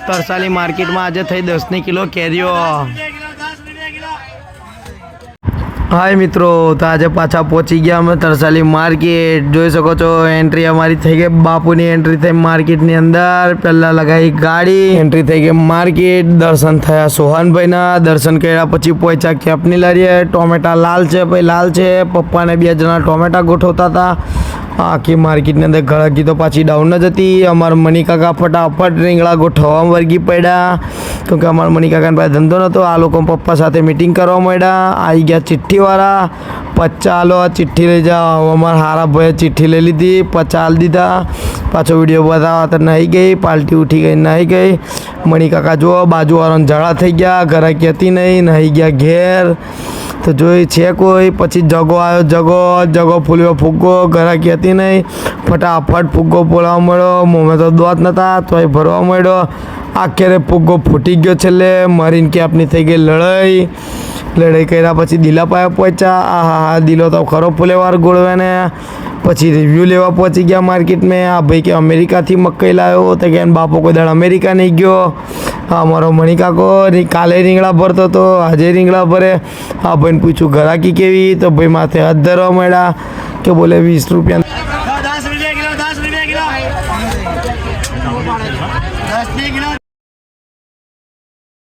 તરસાલી માર્કેટમાં આજે થઈ 10 કિલો કેરીઓ। हाय मित्रों, तो आज पाछा पहुंची गया अमे तरसाली मार्केट। जोई सको छो एंट्री अमारी थई गई। बापूनी एंट्री थई मार्केट नी अंदर। पहला लगाई गाड़ी, एंट्री थई गई मार्केट। दर्शन थया सोहन भाई ना। दर्शन कर्या पछी पહોંચ્યા केपनी लारीए। टोमेटा लाल छे भाई, लाल छे। पप्पा ने 2 जना टोमेटा गोठवता था। आखी मार्केट ने अंदर गळगी तो पाછી डाउन ज हती। अमर मनी काका फटाफट રીંગણા गोठवा वर्गी पड्या, क्योंकि अमर मनी काका भाई धंधो नतो। आ लोग पप्पा साथे मीटिंग करवा मळ्या। आई गया चिट्ठी वाला। 50 लो चिट्ठी लई जाओ। अमर हारा भाई चिट्ठी ले लीधी, 50 दीधा। पाछो वीडियो बतावा तो नहीं गई, पाल्टी उठी गई नहीं गई। मणी काका जो बाजू वाला झाड़ा थई गया, ग्राहकी हती नहीं गया घेर। तो जोई छे कोई। पछी जगो आयो, जगो फूल्यो फुग्गो, ग्राहकी हती नहीं। फटाफट फुग्गो बोलावा मळ्यो। मों में तो दांत नता तोय भरवा मळ्यो। आखेरे फुग्गो फूटी गयो। छेल्ले मरीन केपनी थई गई लड़ाई कर्या पछी दिला पाया पहुंचा। आहा दिलो तो खरो फुलेवार गोळवे ने। पछी रिव्यू लेवा पहुंची गया मार्केट में। आ भाई के अमेरिका थी मकई लायो। तो के बापो कोई दाड़ अमेरिका नहीं गयो। अमरो मणी काको काले રીંગણા भरतो तो आजे રીંગણા भरे। आ भाई पूछू ग्राहकी केवी, तो भाई माथे हाथ धरवा मळ्या के बोले 20 रुपया 10 रुपया किलो 10 रुपया किलो 10 किलो